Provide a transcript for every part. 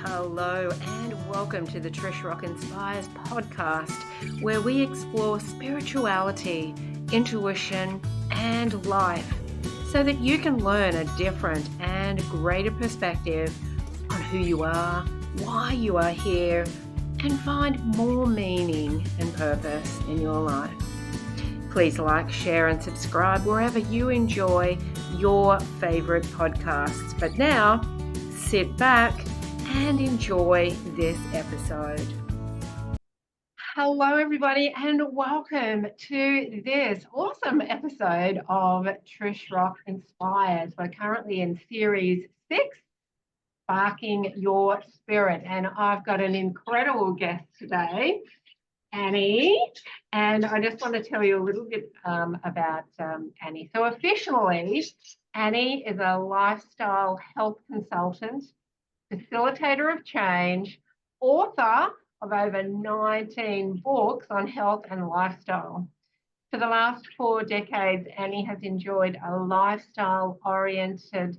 Hello and welcome to the Trish Rock Inspires podcast, where we explore spirituality, intuition, and life so that you can learn a different and greater perspective on who you are, why you are here, and find more meaning and purpose in your life. Please like, share, and subscribe wherever you enjoy your favorite podcasts. But now, sit back and enjoy this episode. Hello, everybody, and welcome to this awesome episode of Trish Rock Inspires. We're currently in Series 6, Sparking Your Spirit, and I've got an incredible guest today, Annie, and I just want to tell you a little bit about Annie. So officially, Annie is a lifestyle health consultant, Facilitator of Change, author of over 19 books on health and lifestyle. For the last 4 decades, Annie has enjoyed a lifestyle-orientated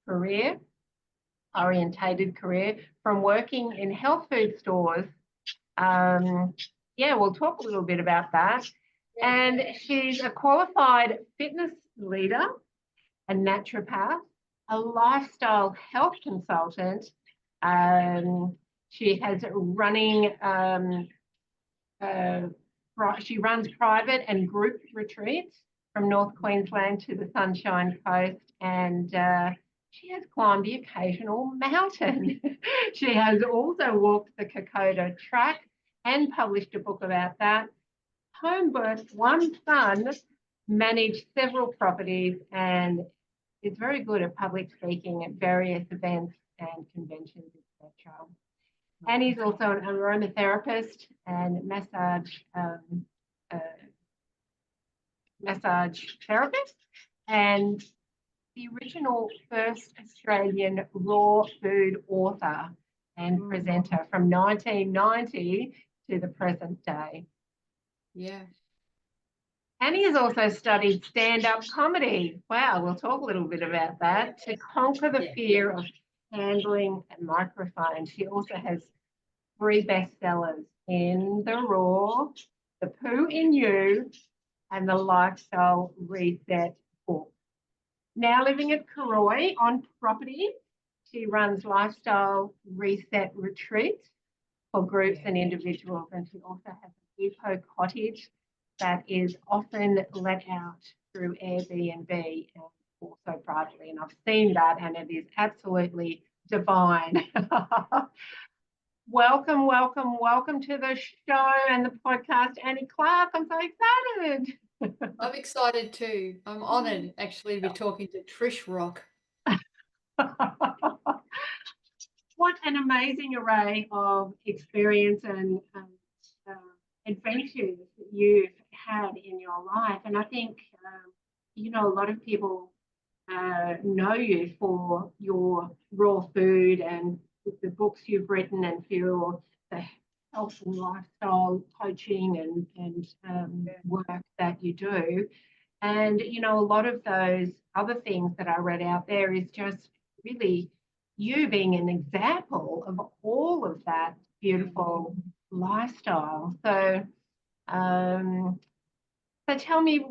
career from working in health food stores. We'll talk a little bit about that. And she's a qualified fitness leader, a naturopath, a lifestyle health consultant. She runs private and group retreats from North Queensland to the Sunshine Coast, and she has climbed the occasional mountain. She has also walked the Kokoda Track and published a book about that. Home birthed 1 son, managed several properties, and is very good at public speaking at various events and conventions, etc. And he's also an aromatherapist and massage therapist, and the original first Australian raw food author and presenter from 1990 to the present day. Yeah. Annie has also studied stand-up comedy. Wow, we'll talk a little bit about that. To conquer the fear of handling a microphone. She also has 3 bestsellers in The Raw, The Poo in You, and the Lifestyle Reset book. Now living at Karoi on property, she runs Lifestyle Reset retreats for groups and individuals, and she also has an eco cottage that is often let out through Airbnb and also privately. And I've seen that, and it is absolutely divine. Welcome to the show and the podcast, Annie Clark. I'm so excited. I'm excited too. I'm honoured actually to be talking to Trish Rock. What an amazing array of experience and adventures that you've had in your life. And I think, a lot of people know you for your raw food and the books you've written, and for the health and lifestyle coaching and work that you do. And, a lot of those other things that I read out there is just really you being an example of all of that beautiful lifestyle. So tell me,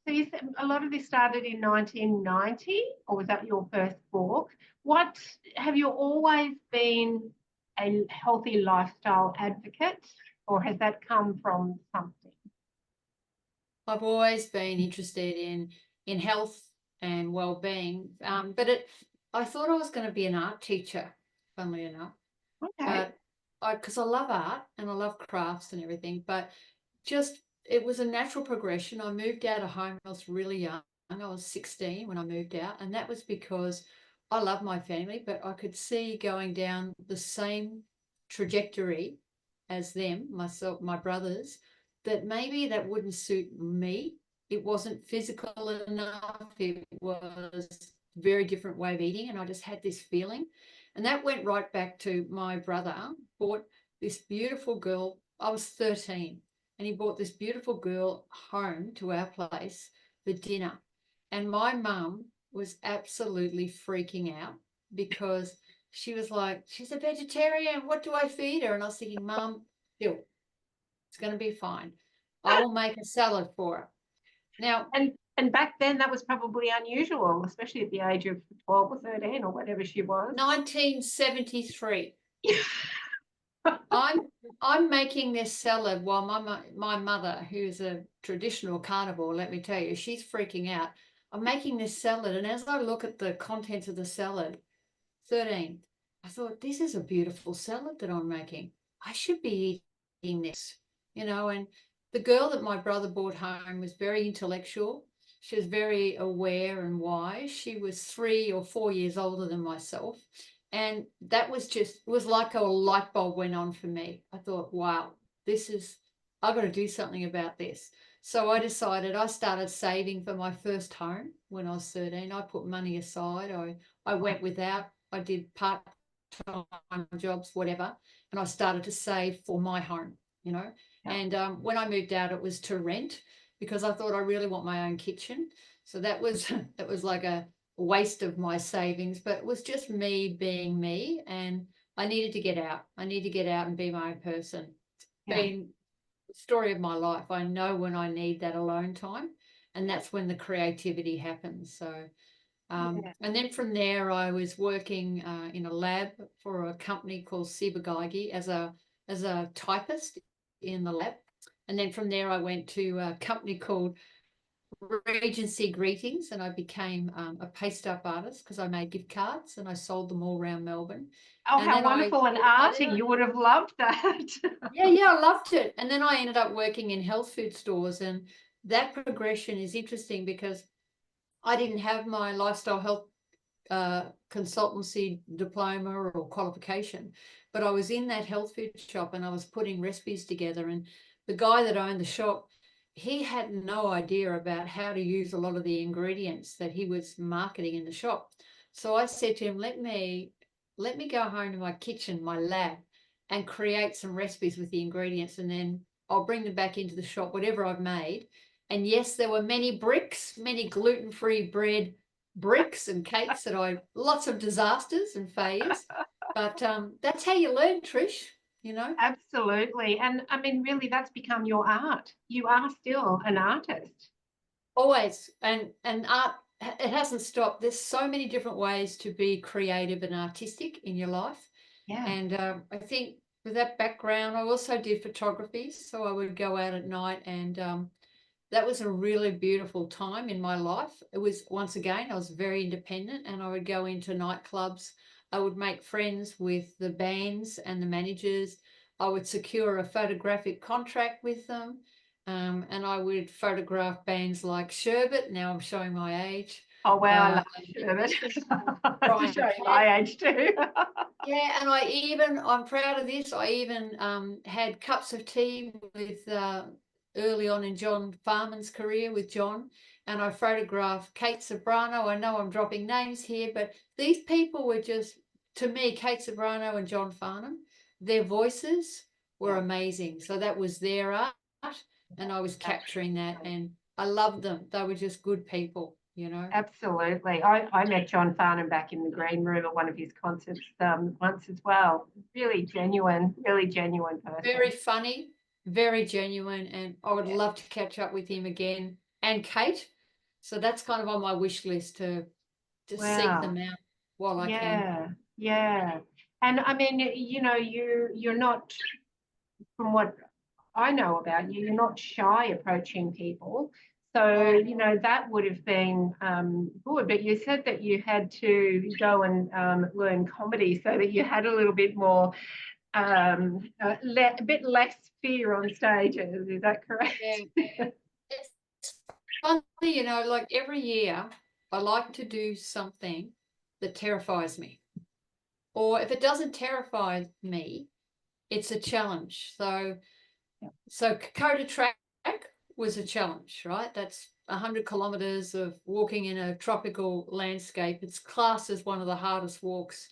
so you said a lot of this started in 1990, or was that your first book? What, have you always been a healthy lifestyle advocate, or has that come from something? I've always been interested in health and well-being, but I thought I was going to be an art teacher, funnily enough. Okay. Because I love art and I love crafts and everything, but it was a natural progression. I moved out of home. I was really young. I was 16 when I moved out, and that was because I love my family, but I could see going down the same trajectory as them, myself, my brothers, that maybe that wouldn't suit me. It wasn't physical enough. It was a very different way of eating, and I just had this feeling. And that went right back to my brother bought this beautiful girl. I was 13, and he brought this beautiful girl home to our place for dinner. And my mum was absolutely freaking out because she was like, she's a vegetarian. What do I feed her? And I was thinking, Mum, still, it's going to be fine. I will make a salad for her. Now, and back then that was probably unusual, especially at the age of 12 or 13 or whatever she was. 1973. I'm making this salad while my mother, who's a traditional carnivore, let me tell you, she's freaking out. I'm making this salad, and as I look at the contents of the salad, 13, I thought, this is a beautiful salad that I'm making. I should be eating this, and the girl that my brother brought home was very intellectual. She was very aware and wise. She was 3 or 4 years older than myself. And that was like a light bulb went on for me. I thought, wow, I've got to do something about this. So I started saving for my first home when I was 13. I put money aside. I went without, I did part-time jobs, whatever. And I started to save for my home, Yeah. And when I moved out, it was to rent because I thought I really want my own kitchen. So that was like a waste of my savings, but it was just me being me, and I needed to get out. I need to get out and be my own person. It's been the story of my life. I know when I need that alone time, and that's when the creativity happens. So, and then from there, I was working in a lab for a company called Ciba-Geigy as a typist in the lab. And then from there, I went to a company called Regency Greetings, and I became a paste up artist because I made gift cards and I sold them all around Melbourne. Oh, and how wonderful. And arty, you would have loved that. yeah, I loved it. And then I ended up working in health food stores, and that progression is interesting because I didn't have my lifestyle health consultancy diploma or qualification, but I was in that health food shop and I was putting recipes together, and the guy that owned the shop, he had no idea about how to use a lot of the ingredients that he was marketing in the shop. So I said to him, let me go home to my kitchen, my lab, and create some recipes with the ingredients, and then I'll bring them back into the shop, whatever I've made. And yes, there were many gluten-free bread bricks and cakes lots of disasters and failures. But that's how you learn, Trish, Absolutely. And I mean, really, that's become your art. You are still an artist. Always. And art, it hasn't stopped. There's so many different ways to be creative and artistic in your life. Yeah. And I think with that background, I also did photography. So I would go out at night, and that was a really beautiful time in my life. It was, once again, I was very independent, and I would go into nightclubs. I would make friends with the bands and the managers. I would secure a photographic contract with them. And I would photograph bands like Sherbet. Now I'm showing my age. Oh, wow. I love Sherbet. I'm showing my age too. Yeah, and I'm proud of this. I even had cups of tea with early on in John Farman's career with John, and I photographed Kate Sobrano. I know I'm dropping names here, but these people were just, to me, Kate Sobrano and John Farnham, their voices were amazing. So that was their art, and I was capturing that, and I loved them. They were just good people. Absolutely. I met John Farnham back in the green room at one of his concerts once as well. Really genuine person. Very funny, very genuine, and I would love to catch up with him again, and Kate. So that's kind of on my wish list to just seek them out while I can. Yeah. And I mean, you're not, from what I know about you, you're not shy approaching people. So, that would have been good. But you said that you had to go and learn comedy so that you had a little bit more, a bit less fear on stages. Is that correct? Yeah. It's funny, like every year I like to do something that terrifies me. Or if it doesn't terrify me, it's a challenge. So Kokoda Track was a challenge, right? That's 100 kilometers of walking in a tropical landscape. It's classed as one of the hardest walks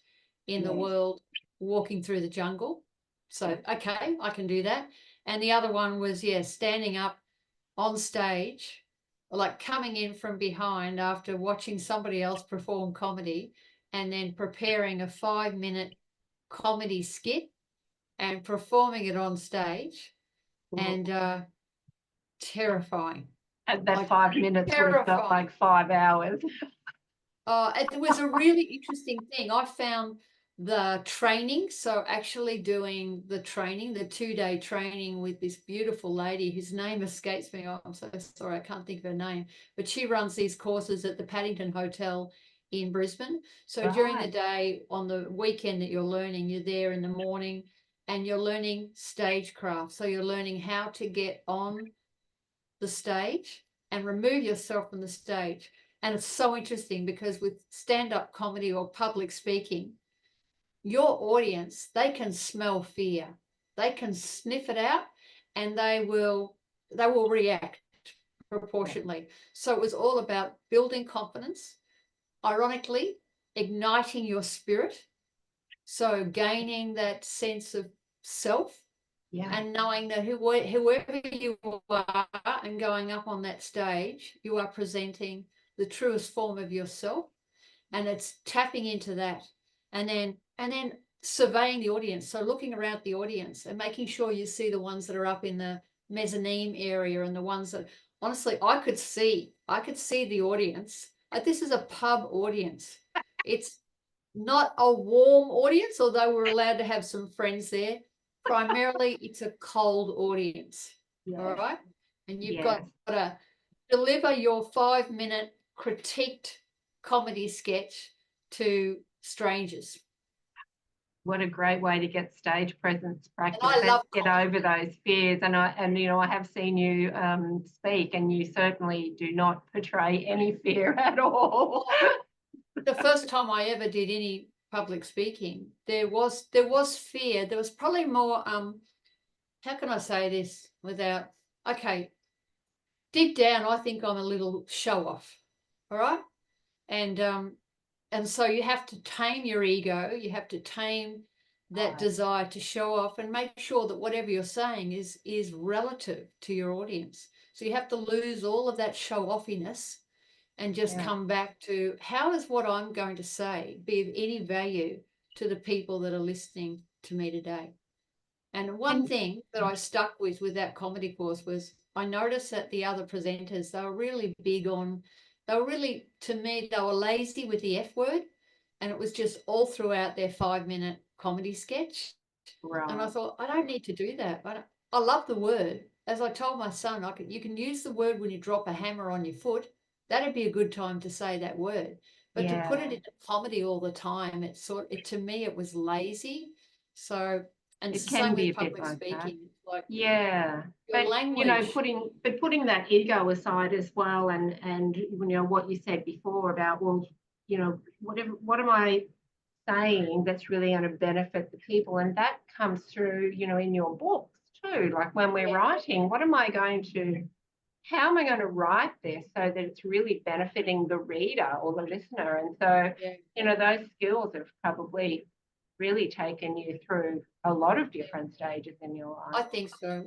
in the world, walking through the jungle. So, okay, I can do that. And the other one was, standing up on stage, like coming in from behind after watching somebody else perform comedy and then preparing a 5-minute comedy skit and performing it on stage, and terrifying. And that Like, 5 minutes would have felt terrifying. like 5 hours. It was a really interesting thing. I found the training, so actually doing the training, the 2-day training with this beautiful lady whose name escapes me. Oh, I'm so sorry, I can't think of her name, but she runs these courses at the Paddington Hotel in Brisbane. So during the Right. day, on the weekend that you're learning, you're there in the morning and you're learning stagecraft. So you're learning how to get on the stage and remove yourself from the stage. And it's so interesting because with stand-up comedy or public speaking, your audience, they can smell fear. They can sniff it out, and they will react proportionately. So it was all about building confidence, ironically, igniting your spirit. So gaining that sense of self, Yeah. and knowing that whoever you are and going up on that stage, you are presenting the truest form of yourself, and it's tapping into that, and then surveying the audience. So looking around the audience and making sure you see the ones that are up in the mezzanine area, and the ones that, honestly, I could see the audience. Like, this is a pub audience. It's not a warm audience, although we're allowed to have some friends there. Primarily, it's a cold audience. Yeah. All right. And you've Yes. got to deliver your 5-minute critiqued comedy sketch to strangers. What a great way to get stage presence practice And I and love get comedy. over those fears. And I have seen you speak, and you certainly do not portray any fear at all. The first time I ever did any public speaking, there was fear. There was probably more, how can I say this without, okay, deep down, I think I'm a little show off. All right. And so you have to tame your ego. You have to tame that Right. desire to show off, and make sure that whatever you're saying is relative to your audience. So you have to lose all of that show offiness and just come back to, how is what I'm going to say be of any value to the people that are listening to me today? And one thing that I stuck with that comedy course was, I noticed that the other presenters, they were really big on, to me, they were lazy with the F word. And it was just all throughout their 5-minute comedy sketch. Right. And I thought, I don't need to do that. I love the word. As I told my son, you can use the word when you drop a hammer on your foot. That'd be a good time to say that word. But to put it into comedy all the time, to me, it was lazy. So, and it's It the can same be a with bit public like that. speaking. It's like Yeah. your But language. putting that ego aside as well, and what you said before about, well, what am I saying that's really going to benefit the people? And that comes through, in your books too. Like when we're writing, how am I going to write this so that it's really benefiting the reader or the listener? And so, those skills have probably really taken you through a lot of different stages in your I life. think so.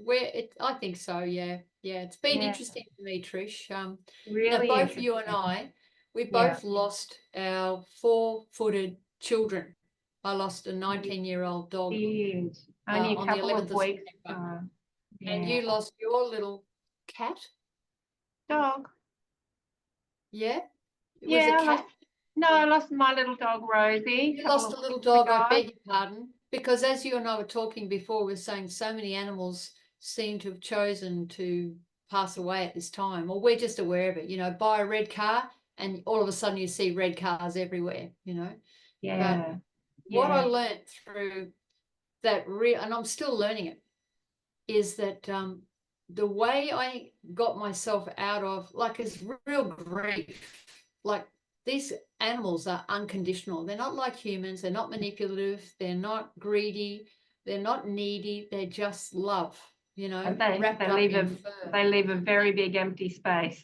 I think so. Yeah. Yeah. It's been interesting for me, Trish. Now Really both you and interesting. we Yeah. both lost our 4-footed children. I lost a 19-year-old dog Did. Only a on the couple 11th of of weeks. September. And Yeah. you lost your little cat. Dog. Yeah. It was a Yeah, cat. I lost my little dog Rosie a You couple lost of a little weeks dog, I ago. beg your pardon, because as you and I were talking before, we were saying so many animals seem to have chosen to pass away at this time, or we're just aware of it. Buy a red car and all of a sudden you see red cars everywhere. But Yeah. what I Yeah. learned through that, and I'm still learning it, is that the way I got myself out of, like, is real grief. Like, these animals are unconditional. They're not like humans. They're not manipulative. They're not greedy. They're not needy. They're just love, And wrapped up in fur. they leave a very big empty space.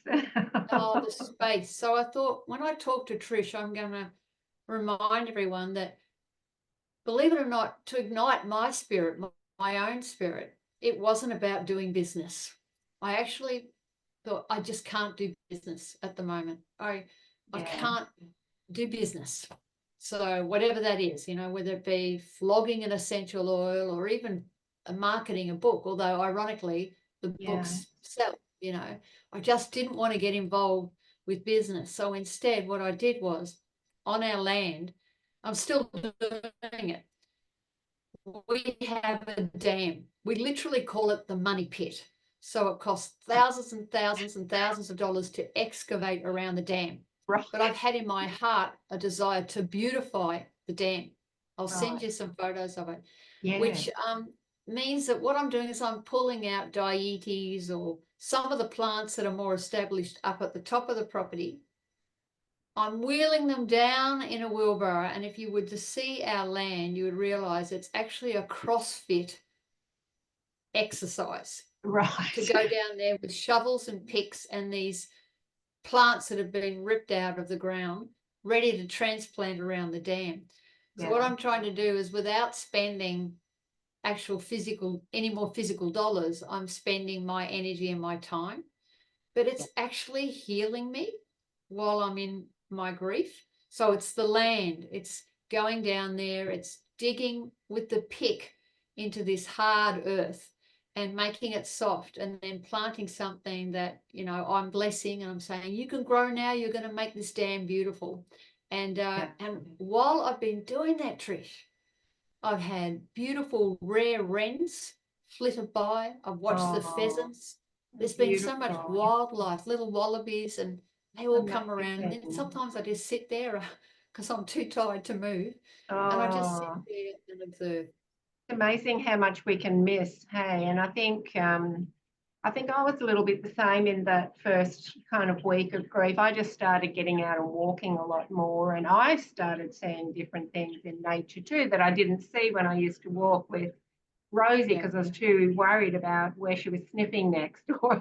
Oh, the space. So I thought, when I talk to Trish, I'm going to remind everyone that, believe it or not, to ignite my spirit, my own spirit, it wasn't about doing business. I actually thought, I just can't do business at the moment. I can't do business. So whatever that is, whether it be flogging an essential oil or even marketing a book, although ironically the books sell, I just didn't want to get involved with business. So instead, what I did was, on our land, I'm still doing it. We have a dam. We literally call it the money pit. So it costs thousands and thousands and thousands of dollars to excavate around the dam. Right. But I've had in my heart a desire to beautify the dam. I'll send Right. you some photos of it, Yeah. which means that what I'm doing is I'm pulling out dietes or some of the plants that are more established up at the top of the property. I'm wheeling them down in a wheelbarrow, and if you were to see our land, you would realize it's actually a CrossFit exercise Right. to go down there with shovels and picks and these plants that have been ripped out of the ground, ready to transplant around the dam. So what I'm trying to do is, without spending any more physical dollars, I'm spending my energy and my time, but it's actually healing me while I'm in my grief. So it's the land, it's going down there, it's digging with the pick into this hard earth and making it soft, and then planting something that, I'm blessing, and I'm saying, you can grow now, you're going to make this dam beautiful. And while I've been doing that, Trish, I've had beautiful rare wrens flitter by. I've watched the pheasants. There's been so much wildlife, little wallabies, and they all come around. And then sometimes I just sit there because I'm too tired to move. And I just sit there and observe. It's amazing how much we can miss, hey? And I think I was a little bit the same in that first kind of week of grief. I just started getting out and walking a lot more, and I started seeing different things in nature too that I didn't see when I used to walk with Rosie, because I was too worried about where she was sniffing next, or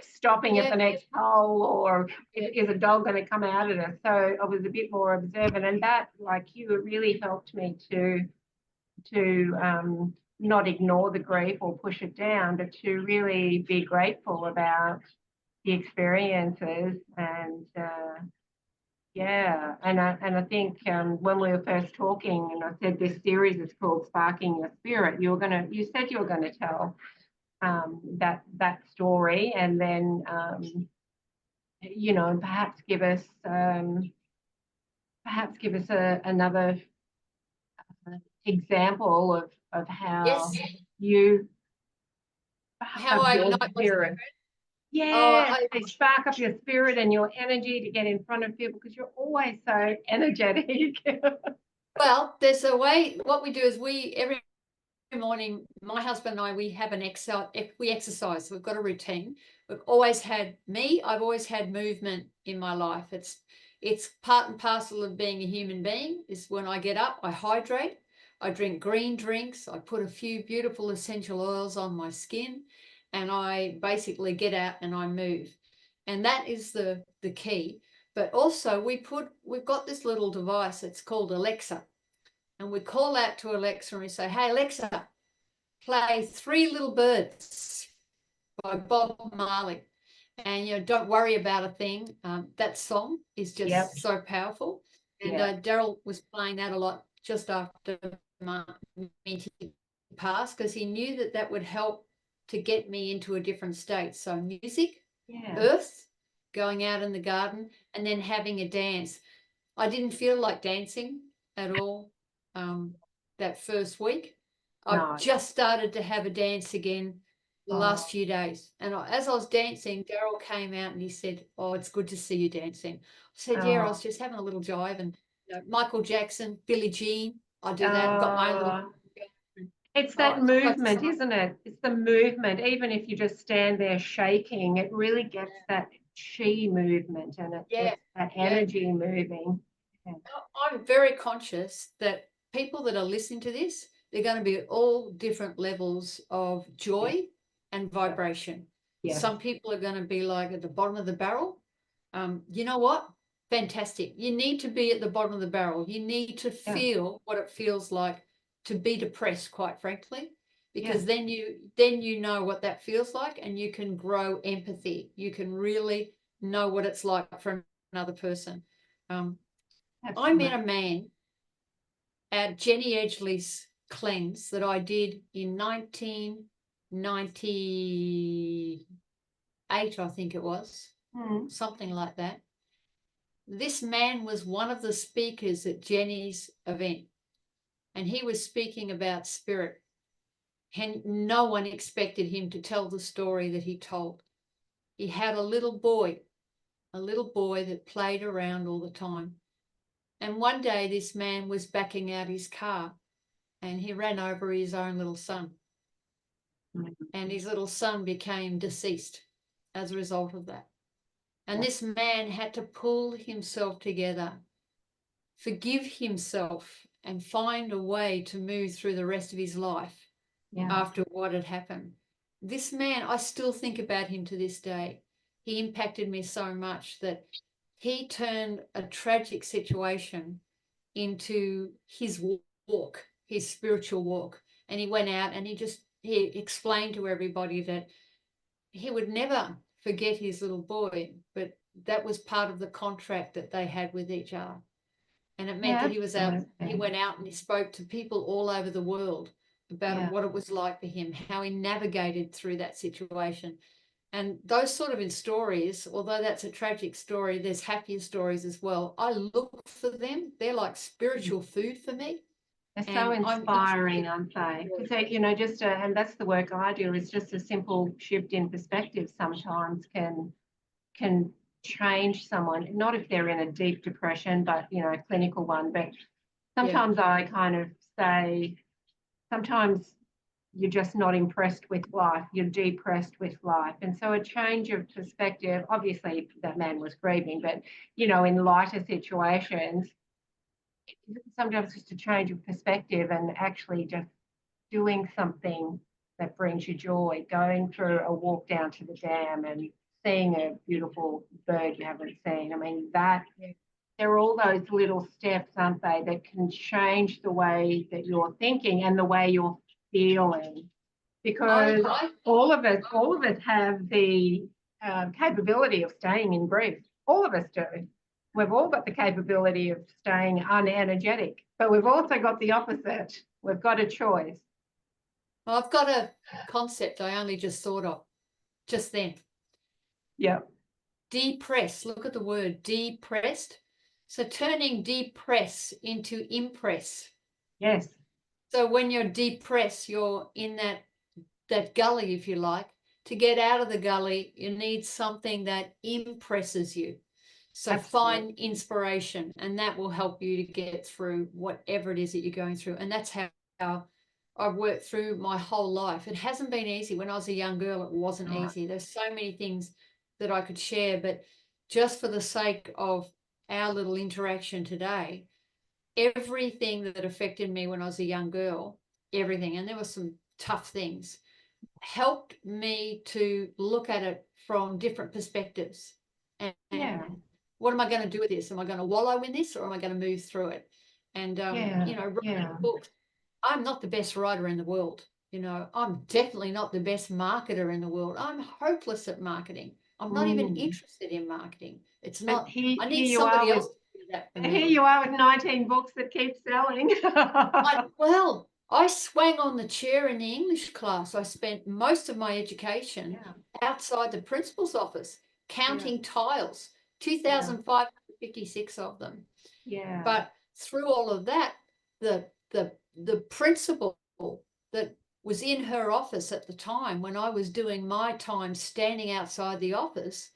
stopping at the next hole, or is a dog going to come out at us? So I was a bit more observant, and that, like you, it really helped me to not ignore the grief or push it down, but to really be grateful about the experiences. And I think when we were first talking, and I said this series is called Sparking Your Spirit, you said you were going to tell that story, and then perhaps give us another example of how you how I ignite my spirit. Yeah, they spark up your spirit and your energy to get in front of people, because you're always so energetic. Well, there's a way. What we do is every morning, my husband and I, we exercise. We've got a routine. I've always had movement in my life. It's part and parcel of being a human being. Is when I get up, I hydrate, I drink green drinks, I put a few beautiful essential oils on my skin, and I basically get out and I move. And that is the key. But also we've got this little device, it's called Alexa. And we call out to Alexa and we say, hey, Alexa, play Three Little Birds by Bob Marley. And, don't worry about a thing. That song is just so powerful. And Daryl was playing that a lot just after Minty passed, because he knew that would help to get me into a different state. So music, earth, going out in the garden, and then having a dance. I didn't feel like dancing at all that first week. I've just started to have a dance again the last few days. And as I was dancing, Daryl came out and he said, oh, it's good to see you dancing. I said, yeah, I was just having a little jive. And Michael Jackson, Billie Jean, I do that. I've got my little... It's that movement, isn't it? It's the movement. Even if you just stand there shaking, it really gets that chi movement, and it gets that energy moving. I'm very conscious that people that are listening to this, they're going to be at all different levels of joy and vibration. Some people are going to be like at the bottom of the barrel. You know what? Fantastic. You need to be at the bottom of the barrel. You need to feel what it feels like to be depressed, quite frankly, because then you know what that feels like, and you can grow empathy. You can really know what it's like for another person. I met a man at Jenny Edgley's cleanse that I did in 1998, I think it was, something like that. This man was one of the speakers at Jenny's event, and he was speaking about spirit. And no one expected him to tell the story that he told. He had a little boy that played around all the time. And one day this man was backing out his car and he ran over his own little son. And his little son became deceased as a result of that. And this man had to pull himself together, forgive himself, and find a way to move through the rest of his life after what had happened. This man, I still think about him to this day. He impacted me so much that he turned a tragic situation into his walk, his spiritual walk. And he went out and he explained to everybody that he would never forget his little boy, but that was part of the contract that they had with each other. And it meant that he was out, he went out and he spoke to people all over the world about what it was like for him, how he navigated through that situation. And those sort of stories, although that's a tragic story, there's happier stories as well. I look for them. They're like spiritual food for me. They're so inspiring, aren't they? Because, you know, and that's the work I do, is just a simple shift in perspective sometimes can change someone, not if they're in a deep depression, but, you know, a clinical one. But sometimes I kind of say, sometimes you're just not impressed with life, you're depressed with life. And so a change of perspective, obviously that man was grieving, but, you know, in lighter situations, sometimes just a change of perspective and actually just doing something that brings you joy, going through a walk down to the dam and seeing a beautiful bird you haven't seen. I mean, there are all those little steps, aren't they, that can change the way that you're thinking and the way you're feeling. Because all of us have the capability of staying in grief. All of us do. We've all got the capability of staying unenergetic, but we've also got the opposite. We've got a choice. Well, I've got a concept I only just thought of just then. Yeah. Depress. Look at the word depressed. So turning depress into impress. Yes. So when you're depressed, you're in that gully, if you like. To get out of the gully, you need something that impresses you. So find inspiration, and that will help you to get through whatever it is that you're going through. And that's how I've worked through my whole life. It hasn't been easy. When I was a young girl, it wasn't easy. There's so many things that I could share, but just for the sake of our little interaction today, everything that affected me when I was a young girl, everything, and there were some tough things, helped me to look at it from different perspectives. And what am I going to do with this? Am I going to wallow in this, or am I going to move through it? And, you know, writing books, I'm not the best writer in the world. You know, I'm definitely not the best marketer in the world. I'm hopeless at marketing. I'm not even interested in marketing. It's not, I need somebody else to do that for me. Here you are with 19 books that keep selling. I swang on the chair in the English class. I spent most of my education outside the principal's office counting tiles, 2,556 of them. Yeah. But through all of that, the principal that was in her office at the time when I was doing my time standing outside the office,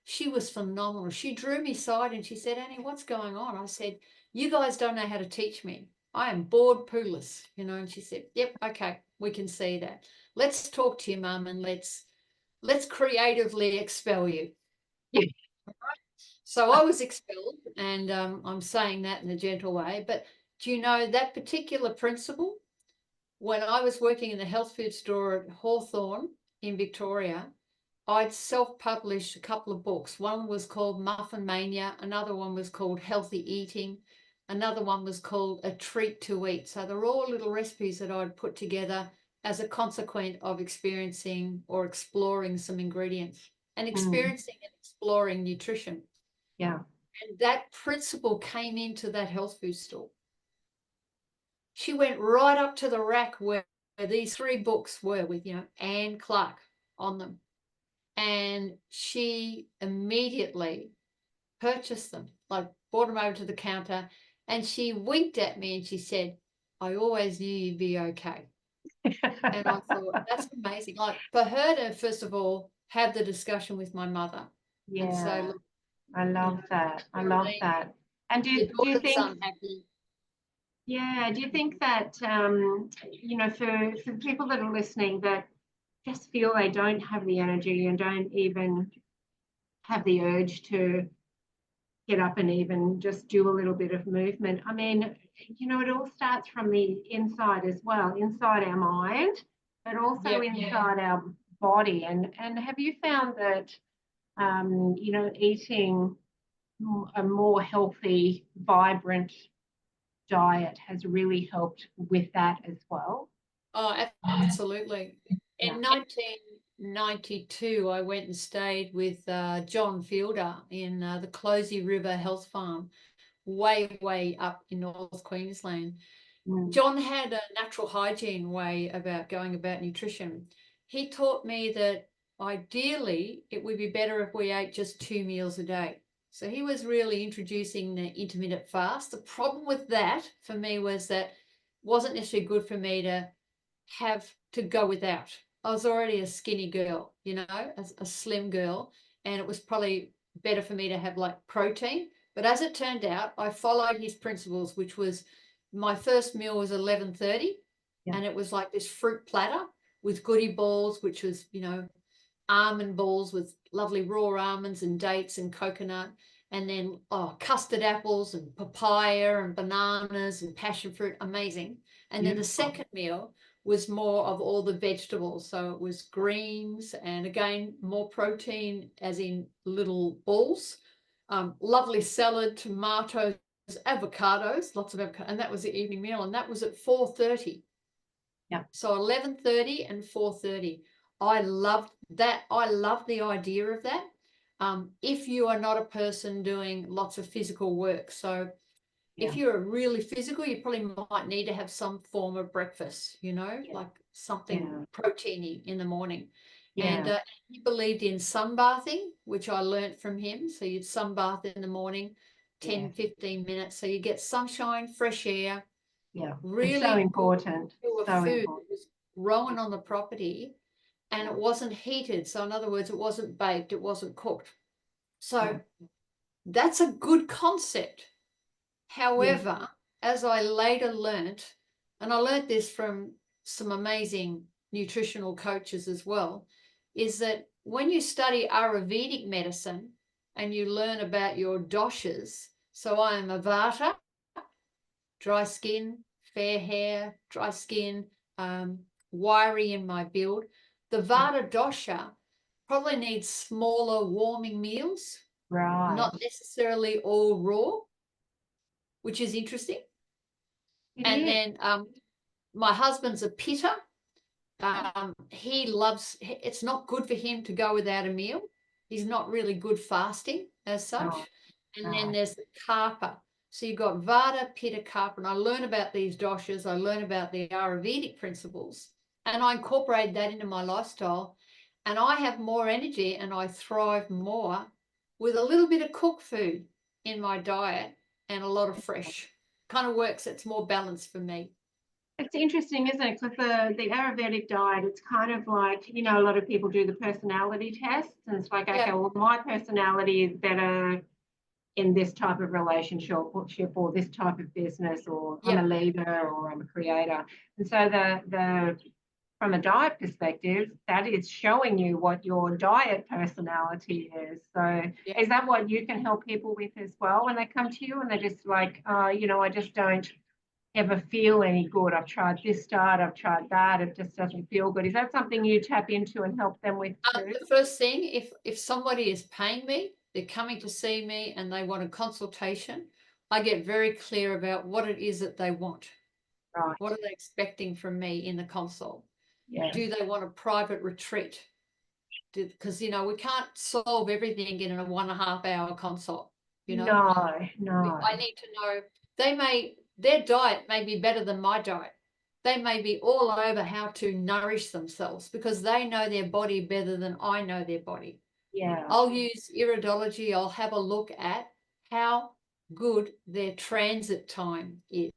she was phenomenal. She drew me aside and she said, "Annie, what's going on?" I said, "You guys don't know how to teach me. I am bored pooless," you know. And she said, "Yep, okay, we can see that. Let's talk to your mum and let's creatively expel you." So I was expelled, and I'm saying that in a gentle way. But do you know that particular principal? When I was working in the health food store at Hawthorn in Victoria, I'd self-published a couple of books. One was called Muffin Mania. Another one was called Healthy Eating. Another one was called A Treat to Eat. So they're all little recipes that I'd put together as a consequence of experiencing or exploring some ingredients and experiencing and exploring nutrition. Yeah. And that principle came into that health food store. she went right up to the rack where these 3 books were with, Anne Clark on them. And she immediately purchased them, like brought them over to the counter. And she winked at me and she said, I always knew you'd be okay. And I thought, that's amazing. Like for her to, first of all, have the discussion with my mother and say, Yeah, look, I love that. I love that. And your do you daughter's think, unhappy. yeah, do you think that, for people that are listening that just feel they don't have the energy and don't even have the urge to get up and even just do a little bit of movement? I mean, it all starts from the inside as well, inside our mind, but also inside our body. And have you found that, eating a more healthy, vibrant diet has really helped with that as well? Oh, absolutely. Yeah. In 1992, I went and stayed with John Fielder in the Closey River Health Farm, way, way up in North Queensland. Mm. John had a natural hygiene way about going about nutrition. He taught me that ideally it would be better if we ate just 2 meals a day. So he was really introducing the intermittent fast. The problem with that for me was that it wasn't necessarily good for me to have to go without. I was already a skinny girl, a slim girl, and it was probably better for me to have like protein. But as it turned out, I followed his principles, which was my first meal was 11:30, Yeah. and it was like this fruit platter with goodie balls, which was, almond balls with lovely raw almonds and dates and coconut, and then custard apples and papaya and bananas and passion fruit, amazing. And then the second meal was more of all the vegetables. So it was greens and again, more protein as in little balls, lovely salad, tomatoes, avocados, lots of avocado. And that was the evening meal. And that was at 4:30. Yeah. So 11:30 and 4:30. I loved that. I love the idea of that. If you are not a person doing lots of physical work. So if you're really physical, you probably might need to have some form of breakfast, like something proteiny in the morning. Yeah. And he believed in sunbathing, which I learned from him. So you'd sunbath in the morning, 10, 15 minutes. So you get sunshine, fresh air. Yeah. Really It's so important. good So food. important. It was growing on the property and it wasn't heated. So in other words, it wasn't baked, it wasn't cooked. So that's a good concept. However, as I later learnt, and I learnt this from some amazing nutritional coaches as well, is that when you study Ayurvedic medicine and you learn about your doshas, so I am a Vata, dry skin, fair hair, dry skin, wiry in my build. The Vata dosha probably needs smaller warming meals, Right. not necessarily all raw, which is interesting. And then my husband's a pitta. He loves, it's not good for him to go without a meal. He's not really good fasting as such. And then there's the kapha. So you've got Vata, Pitta, Kapha, and I learn about these doshas. I learn about the Ayurvedic principles, and I incorporate that into my lifestyle. And I have more energy and I thrive more with a little bit of cooked food in my diet and a lot of fresh. Kind of works. It's more balanced for me. It's interesting, isn't it? Because the Ayurvedic diet, it's kind of like, a lot of people do the personality tests, and it's like, okay, well, my personality is better in this type of relationship or this type of business, or I'm a leader or I'm a creator. And so the from a diet perspective, that is showing you what your diet personality is. So is that what you can help people with as well when they come to you and they're just like, I just don't ever feel any good. I've tried this diet, I've tried that, it just doesn't feel good. Is that something you tap into and help them with too? The first thing, if somebody is paying me, they're coming to see me and they want a consultation, I get very clear about what it is that they want. Right. What are they expecting from me in the consult? Yes. Do they want a private retreat? Because, we can't solve everything in a 1.5 hour consult. No. I need to know. They may their diet may be better than my diet. They may be all over how to nourish themselves because they know their body better than I know their body. Yeah. I'll use iridology. I'll have a look at how good their transit time is.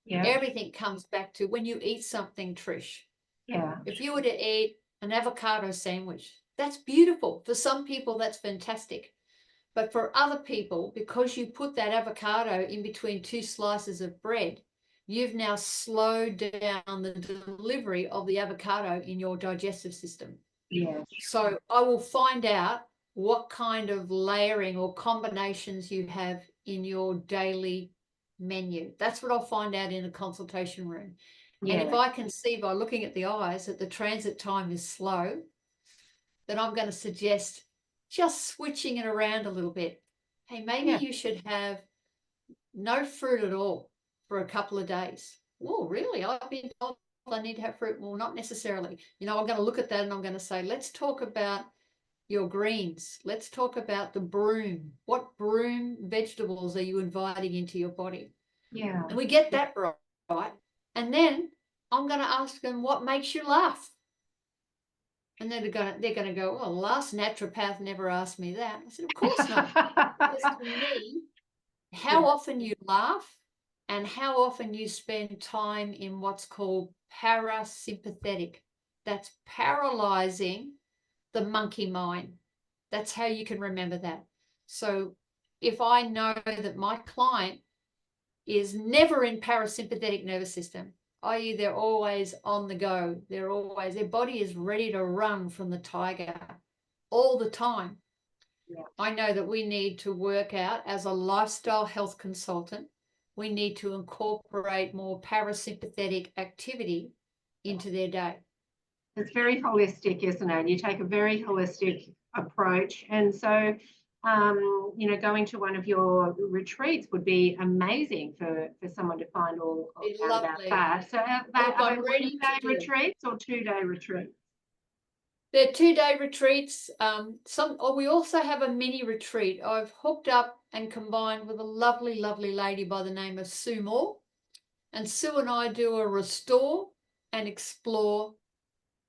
Yeah. Everything comes back to when you eat something, Trish. Yeah. If you were to eat an avocado sandwich, that's beautiful. For some people, that's fantastic. But for other people, because you put that avocado in between two slices of bread, you've now slowed down the delivery of the avocado in your digestive system. Yes. So I will find out what kind of layering or combinations you have in your daily menu. That's what I'll find out in a consultation room. Yeah. And if I can see by looking at the eyes that the transit time is slow, then I'm going to suggest just switching it around a little bit. Hey, maybe you should have no fruit at all for a couple of days. Oh, really? I've been told I need to have fruit. Well, not necessarily. You know, I'm going to look at that and I'm going to say, let's talk about your greens. Let's talk about the broom. What broom vegetables are you inviting into your body? Yeah. And we get that right. And then I'm going to ask them, what makes you laugh? And they're going to go, well, the last naturopath never asked me that. I said, of course not. Because to me, how often you laugh and how often you spend time in what's called parasympathetic. That's paralyzing the monkey mind. That's how you can remember that. So if I know that my client is never in parasympathetic nervous system, i.e. they're always on the go, their body is ready to run from the tiger all the time. Yeah. I know that we need to work out as a lifestyle health consultant, we need to incorporate more parasympathetic activity into their day. It's very holistic, isn't it? You take a very holistic approach. And so, you know, going to one of your retreats would be amazing for someone to find all out about that. So are they 1-day retreats or 2-day retreats? They're 2-day retreats. We also have a mini retreat. I've hooked up and combined with a lovely, lovely lady by the name of Sue Moore. And Sue and I do a restore and explore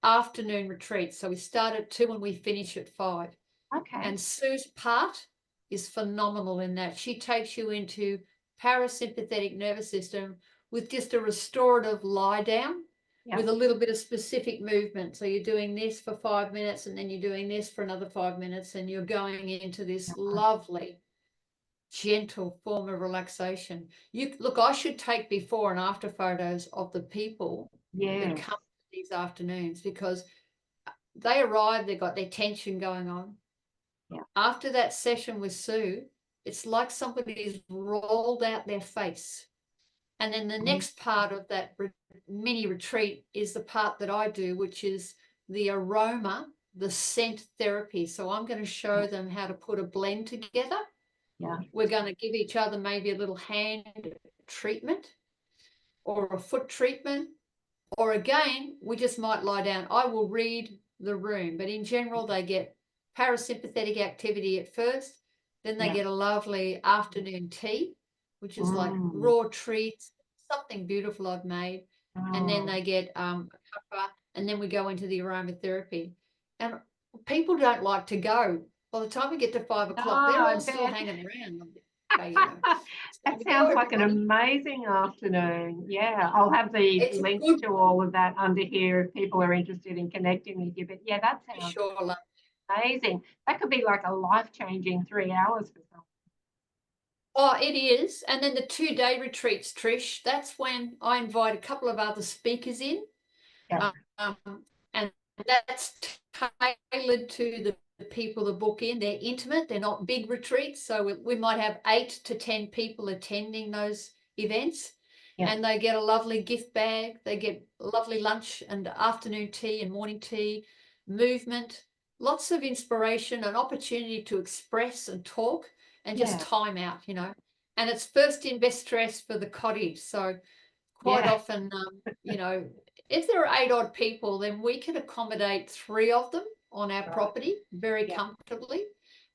afternoon retreat. So we start at 2 and we finish at 5. Okay. And Sue's part is phenomenal in that she takes you into parasympathetic nervous system with just a restorative lie down with a little bit of specific movement. So you're doing this for 5 minutes and then you're doing this for another 5 minutes and you're going into this lovely, gentle form of relaxation. Look, I should take before and after photos of the people that come these afternoons because they arrive, they've got their tension going on. Yeah. After that session with Sue, it's like somebody's rolled out their face. And then the next part of that mini retreat is the part that I do, which is the aroma, the scent therapy. So I'm going to show them how to put a blend together. Yeah. We're going to give each other maybe a little hand treatment or a foot treatment. Or again, we just might lie down. I will read the room, but in general, they get parasympathetic activity at first. Then they get a lovely afternoon tea, which is like raw treats, something beautiful I've made. And then they get a cuppa, and then we go into the aromatherapy. And people don't like to go. By the time we get to 5 o'clock, they're all still hanging around. Okay, you know. That sounds like an amazing afternoon. Yeah, I'll have the links to all of that under here if people are interested in connecting with you. But yeah, that sounds amazing. That could be like a life-changing 3 hours for someone. Oh, it is. And then the 2-day retreats, Trish, that's when I invite a couple of other speakers in. Yeah. And that's tailored to the people that book in. They're intimate. They're not big retreats. So we might have 8 to 10 people attending those events. Yeah. And they get a lovely gift bag. They get lovely lunch and afternoon tea and morning tea, movement, lots of inspiration, an opportunity to express and talk and just time out, you know. And it's first in best dress for the cottage. So quite often, you know, if there are 8 odd people, then we can accommodate 3 of them on our property very comfortably.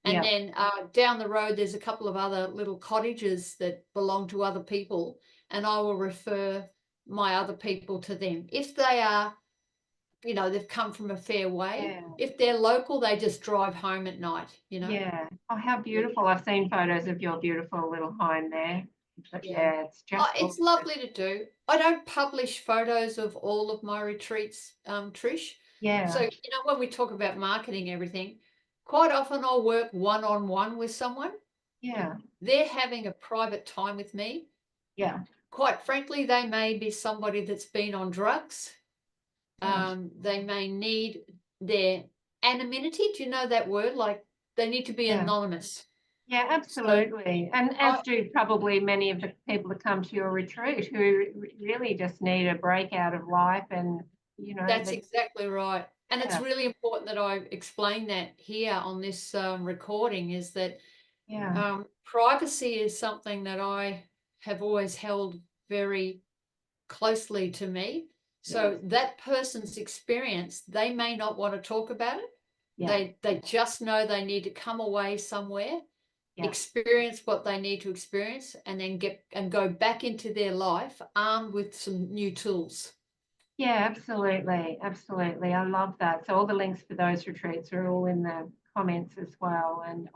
And then down the road, there's a couple of other little cottages that belong to other people. and I will refer my other people to them. If they are, they've come from a fair way. Yeah. If they're local, they just drive home at night, Yeah. Oh, how beautiful. I've seen photos of your beautiful little home there. But Yeah. it's just It's lovely to do. I don't publish photos of all of my retreats, Trish. Yeah. So, when we talk about marketing everything, quite often I'll work one-on-one with someone. Yeah. They're having a private time with me. Yeah. Quite frankly, they may be somebody that's been on drugs. Yeah. They may need their anonymity. Do you know that word? Like they need to be Yeah. anonymous. Yeah, absolutely. And as do probably many of the people that come to your retreat who really just need a break out of life and, That's exactly right. And it's Yeah. really important that I explain that here on this recording is that Yeah. privacy is something that I have always held very closely to me. So that person's experience, they may not want to talk about it. Yeah. They just know they need to come away somewhere, Yeah. experience what they need to experience, and then go back into their life armed with some new tools. Yeah, absolutely. Absolutely. I love that. So all the links for those retreats are all in the comments as well. And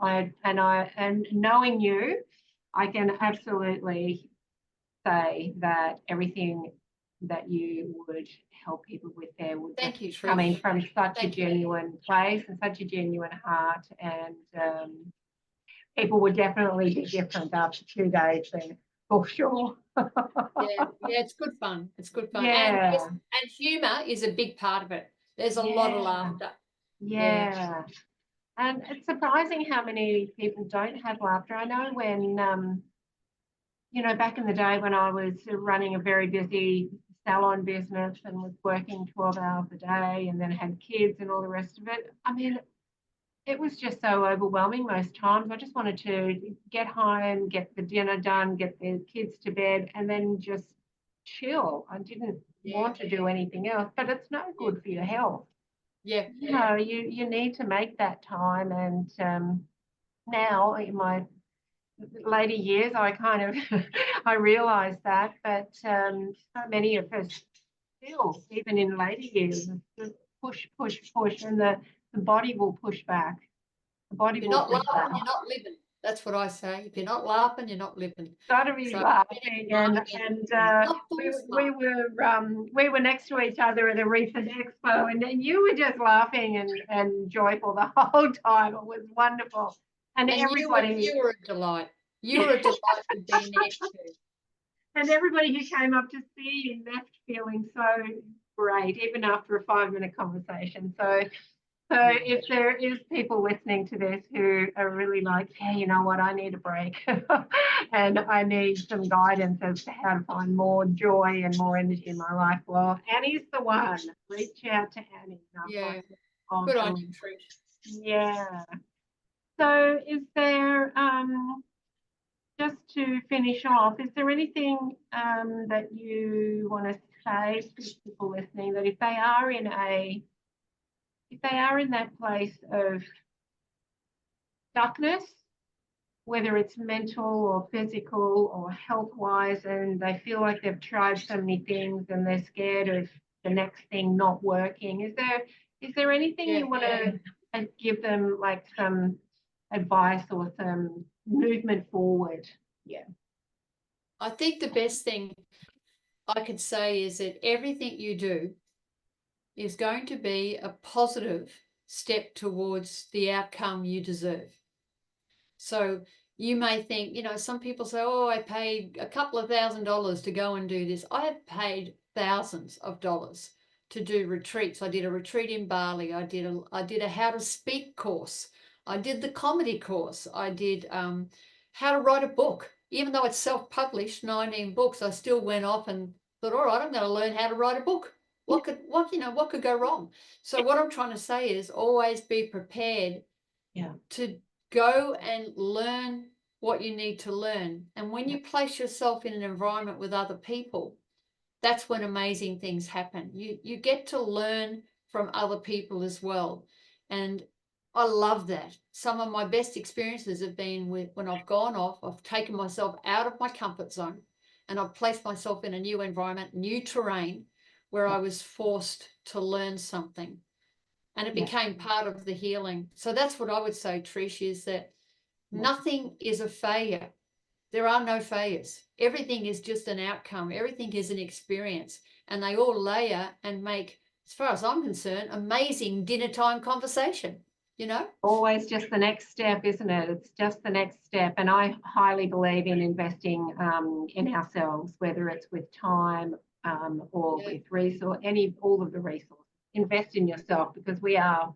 knowing you, I can absolutely say that everything that you would help people with there would Thank you, just be coming Trish. from such a Thank you. genuine place and such a genuine heart. And people would definitely be different after 2 days then, for sure. Yeah, it's good fun. It's good fun. Yeah. And humor is a big part of it. There's a lot of Yeah. laughter. Yeah. And it's surprising how many people don't have laughter. I know when, back in the day when I was running a very busy salon business and was working 12 hours a day and then had kids and all the rest of it. I mean, it was just so overwhelming most times. I just wanted to get home, get the dinner done, get the kids to bed, and then just chill. I didn't want to do anything else, but it's no good for your health. Yeah. You need to make that time. And now in my later years, I kind of I realised that, but so many of us still, even in later years, just push, push, push, and the body will push back. The body If you're will not push back. laughing, you're not living. That's what I say. If you're not laughing, you're not living. Got to be So, laughing, and we were next to each other at a recent expo, and then you were just laughing and joyful the whole time. It was wonderful, and everybody you were a delight. You were a delight to be next to. and everybody who came up to see you left feeling so great, even after a 5-minute conversation. So if there is people listening to this who are really like, hey, you know what, I need a break and I need some guidance as to how to find more joy and more energy in my life, well, Annie's the one. Reach out to Annie. Yeah. Good on you, Trish. Yeah. So is there, just to finish off, is there anything that you want to say to people listening that if they are in that place of stuckness, whether it's mental or physical or health-wise, and they feel like they've tried so many things and they're scared of the next thing not working, is there anything you want to give them, like some advice or some movement forward? Yeah. I think the best thing I could say is that everything you do is going to be a positive step towards the outcome you deserve. So you may think, some people say, oh, I paid a couple of $1,000s to go and do this. I have paid thousands of dollars to do retreats. I did a retreat in Bali. I did a how to speak course. I did the comedy course. I did how to write a book. Even though it's self-published, 19 books, I still went off and thought, all right, I'm going to learn how to write a book. What could go wrong? So what I'm trying to say is always be prepared to go and learn what you need to learn. And when you place yourself in an environment with other people, that's when amazing things happen. You get to learn from other people as well. And I love that. Some of my best experiences have been when I've gone off, I've taken myself out of my comfort zone and I placed myself in a new environment, new terrain, where I was forced to learn something, and it became part of the healing. So that's what I would say, Trish, is that nothing is a failure. There are no failures. Everything is just an outcome. Everything is an experience, and they all layer and make, as far as I'm concerned, amazing dinner time conversation, you know? Always just the next step, isn't it? It's just the next step. And I highly believe in investing in ourselves, whether it's with time or with resource, all of the resources. Invest in yourself, because we are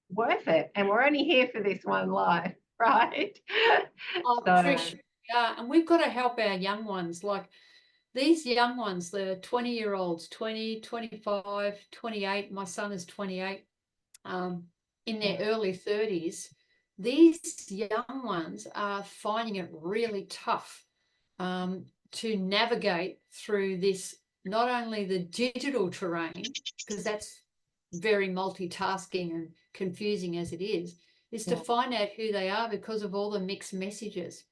worth it, and we're only here for this one life, right? Oh, Trish, yeah, and we've got to help our young ones. Like these young ones, the 20-year-olds, 20, 25, 28. My son is 28. In their early 30s, these young ones are finding it really tough to navigate through this, not only the digital terrain, because that's very multitasking and confusing as it is to find out who they are because of all the mixed messages.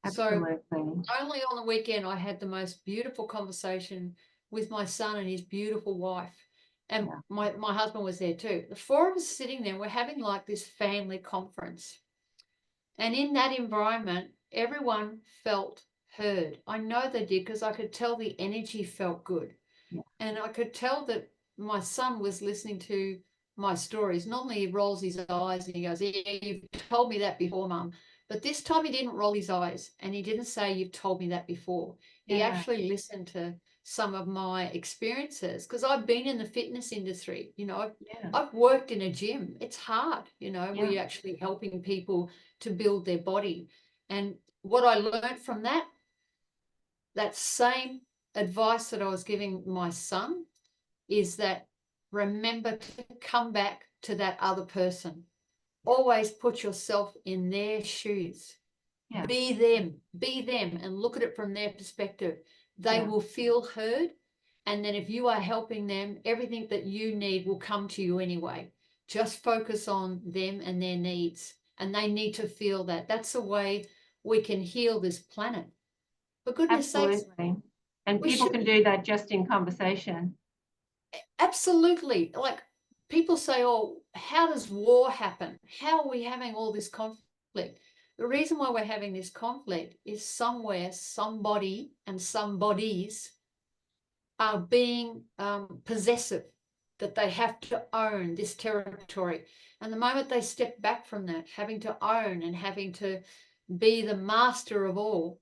Absolutely. So only on the weekend I had the most beautiful conversation with my son and his beautiful wife. And my husband was there too. The four of us sitting there, we're having like this family conference. And in that environment, everyone felt heard. I know they did, because I could tell the energy felt good. And I could tell that my son was listening to my stories. Normally he rolls his eyes and he goes, yeah, you've told me that before, Mum. But this time he didn't roll his eyes, and he didn't say, you've told me that before. He actually listened to some of my experiences, because I've been in the fitness industry. You know, I've worked in a gym. It's hard, you know, we're actually helping people to build their body. And what I learned from that same advice that I was giving my son, is that remember to come back to that other person. Always put yourself in their shoes. Be them, and look at it from their perspective. They will feel heard. And then if you are helping them, everything that you need will come to you anyway. Just focus on them and their needs. And they need to feel that. That's the way we can heal this planet. For goodness sakes. And people can do that just in conversation. Absolutely. Like people say, oh, how does war happen? How are we having all this conflict? The reason why we're having this conflict is somewhere somebody and somebodies are being possessive, that they have to own this territory. And the moment they step back from that, having to own and having to be the master of all,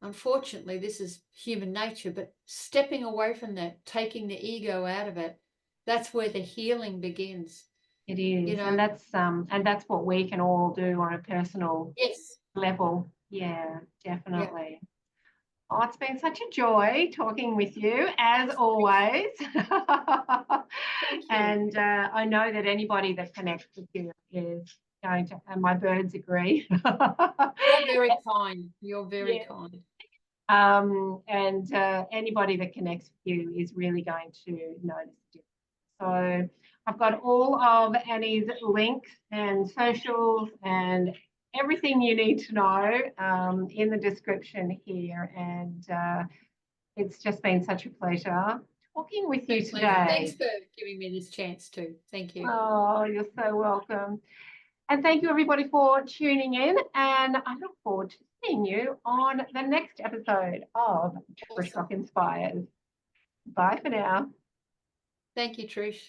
unfortunately, this is human nature, but stepping away from that, taking the ego out of it, that's where the healing begins. It is, you know? And that's what we can all do on a personal level. Yeah, definitely. Yeah. Oh, it's been such a joy talking with you, as always. And I know that anybody that connects with you is going to, and my birds agree. You're very kind. You're very kind. And anybody that connects with you is really going to notice it. So I've got all of Annie's links and socials and everything you need to know in the description here. And it's just been such a pleasure talking with you today. Thanks for giving me this chance too. Thank you. Oh, you're so welcome. And thank you, everybody, for tuning in. And I look forward to seeing you on the next episode of Trish Rock Inspires. Bye for now. Thank you, Trish.